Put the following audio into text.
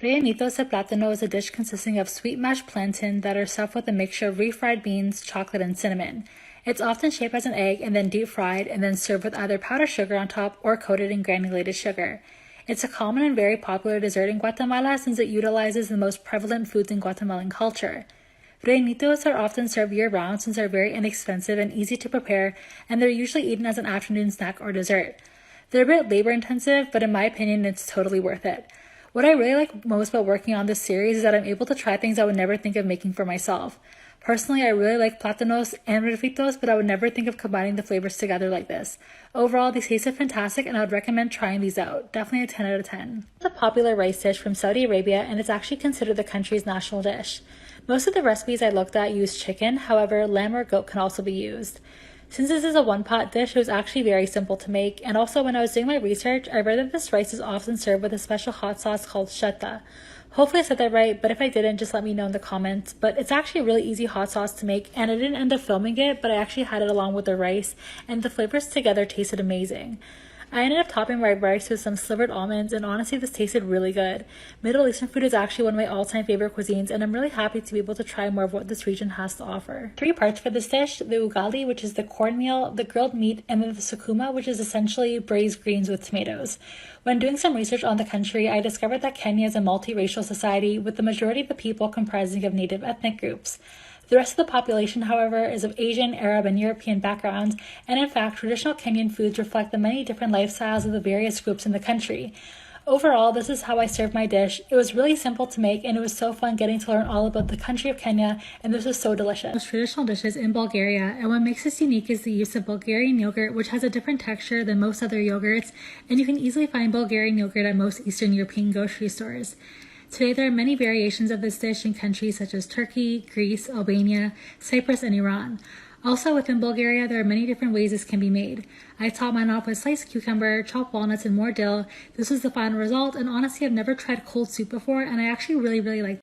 Rellenitos de plátano is a dish consisting of sweet mashed plantain that are stuffed with a mixture of refried beans, chocolate, and cinnamon. It's often shaped as an egg and then deep fried and then served with either powdered sugar on top or coated in granulated sugar. It's a common and very popular dessert in Guatemala since it utilizes the most prevalent foods in Guatemalan culture. Rellenitos are often served year-round since they're very inexpensive and easy to prepare, and they're usually eaten as an afternoon snack or dessert. They're a bit labor-intensive, but in my opinion, it's totally worth it. What I really like most about working on this series is that I'm able to try things I would never think of making for myself. Personally, I really like plátanos and refritos, but I would never think of combining the flavors together like this. Overall, these tasted fantastic, and I would recommend trying these out. Definitely a 10 out of 10. It's a popular rice dish from Saudi Arabia, and it's actually considered the country's national dish. Most of the recipes I looked at use chicken, however, lamb or goat can also be used. Since this is a one-pot dish, it was actually very simple to make, and also when I was doing my research, I read that this rice is often served with a special hot sauce called shetta. Hopefully I said that right, but if I didn't, just let me know in the comments. But it's actually a really easy hot sauce to make, and I didn't end up filming it, but I actually had it along with the rice, and the flavors together tasted amazing. I ended up topping my rice with some slivered almonds, and honestly this tasted really good. Middle Eastern food is actually one of my all-time favorite cuisines, and I'm really happy to be able to try more of what this region has to offer. 3 parts for this dish: the ugali, which is the cornmeal, the grilled meat, and then the sukuma, which is essentially braised greens with tomatoes. When doing some research on the country, I discovered that Kenya is a multiracial society with the majority of the people comprising of native ethnic groups. The rest of the population, however, is of Asian, Arab, and European backgrounds, and in fact, traditional Kenyan foods reflect the many different lifestyles of the various groups in the country. Overall, this is how I served my dish. It was really simple to make, and it was so fun getting to learn all about the country of Kenya, and this was so delicious. Most traditional dishes in Bulgaria, and what makes this unique is the use of Bulgarian yogurt, which has a different texture than most other yogurts, and you can easily find Bulgarian yogurt at most Eastern European grocery stores. Today, there are many variations of this dish in countries such as Turkey, Greece, Albania, Cyprus, and Iran. Also, within Bulgaria, there are many different ways this can be made. I topped mine off with sliced cucumber, chopped walnuts, and more dill. This was the final result, and honestly, I've never tried cold soup before, and I actually really like